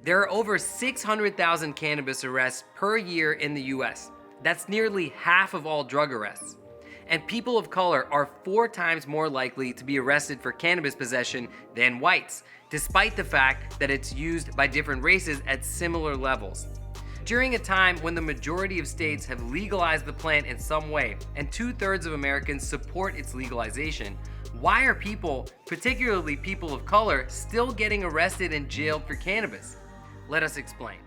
There are over 600,000 cannabis arrests per year in the US. That's nearly half of all drug arrests. And people of color are 4 times more likely to be arrested for cannabis possession than whites, despite the fact that it's used by different races at similar levels. During a time when the majority of states have legalized the plant in some way, and 2/3 of Americans support its legalization, why are people, particularly people of color, still getting arrested and jailed for cannabis? Let us explain.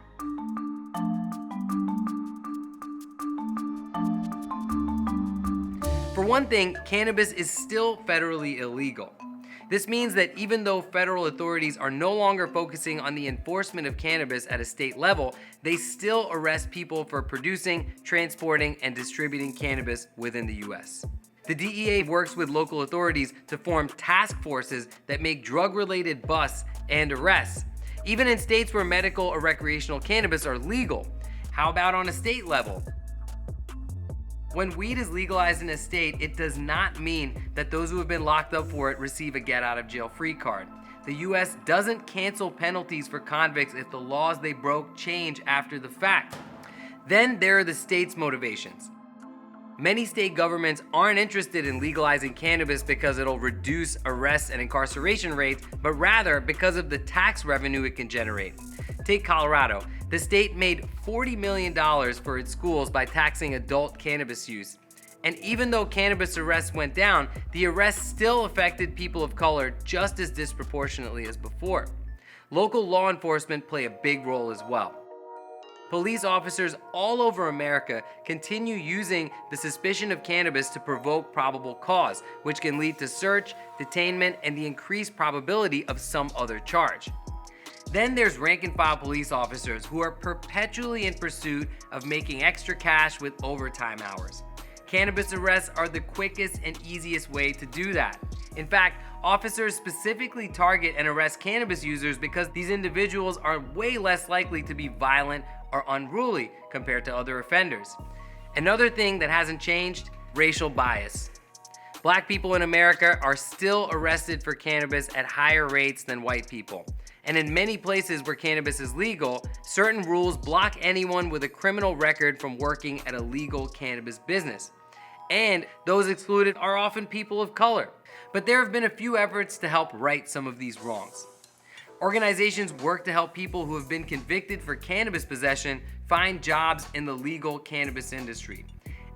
For one thing, cannabis is still federally illegal. This means that even though federal authorities are no longer focusing on the enforcement of cannabis at a state level, they still arrest people for producing, transporting, and distributing cannabis within the US. The DEA works with local authorities to form task forces that make drug-related busts and arrests, even in states where medical or recreational cannabis are legal. How about on a state level? When weed is legalized in a state, it does not mean that those who have been locked up for it receive a get-out-of-jail-free card. The US doesn't cancel penalties for convicts if the laws they broke change after the fact. Then there are the state's motivations. Many state governments aren't interested in legalizing cannabis because it'll reduce arrests and incarceration rates, but rather because of the tax revenue it can generate. Take Colorado. The state made $40 million for its schools by taxing adult cannabis use. And even though cannabis arrests went down, the arrests still affected people of color just as disproportionately as before. Local law enforcement play a big role as well. Police officers all over America continue using the suspicion of cannabis to provoke probable cause, which can lead to search, detainment, and the increased probability of some other charge. Then there's rank-and-file police officers who are perpetually in pursuit of making extra cash with overtime hours. Cannabis arrests are the quickest and easiest way to do that. In fact, officers specifically target and arrest cannabis users because these individuals are way less likely to be violent or unruly compared to other offenders. Another thing that hasn't changed, racial bias. Black people in America are still arrested for cannabis at higher rates than white people. And in many places where cannabis is legal, certain rules block anyone with a criminal record from working at a legal cannabis business. And those excluded are often people of color. But there have been a few efforts to help right some of these wrongs. Organizations work to help people who have been convicted for cannabis possession find jobs in the legal cannabis industry.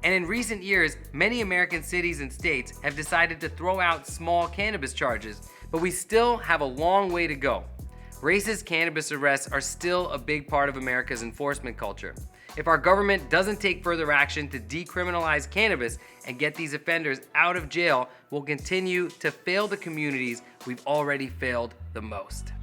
And in recent years, many American cities and states have decided to throw out small cannabis charges, but we still have a long way to go. Racist cannabis arrests are still a big part of America's enforcement culture. If our government doesn't take further action to decriminalize cannabis and get these offenders out of jail, we'll continue to fail the communities we've already failed the most.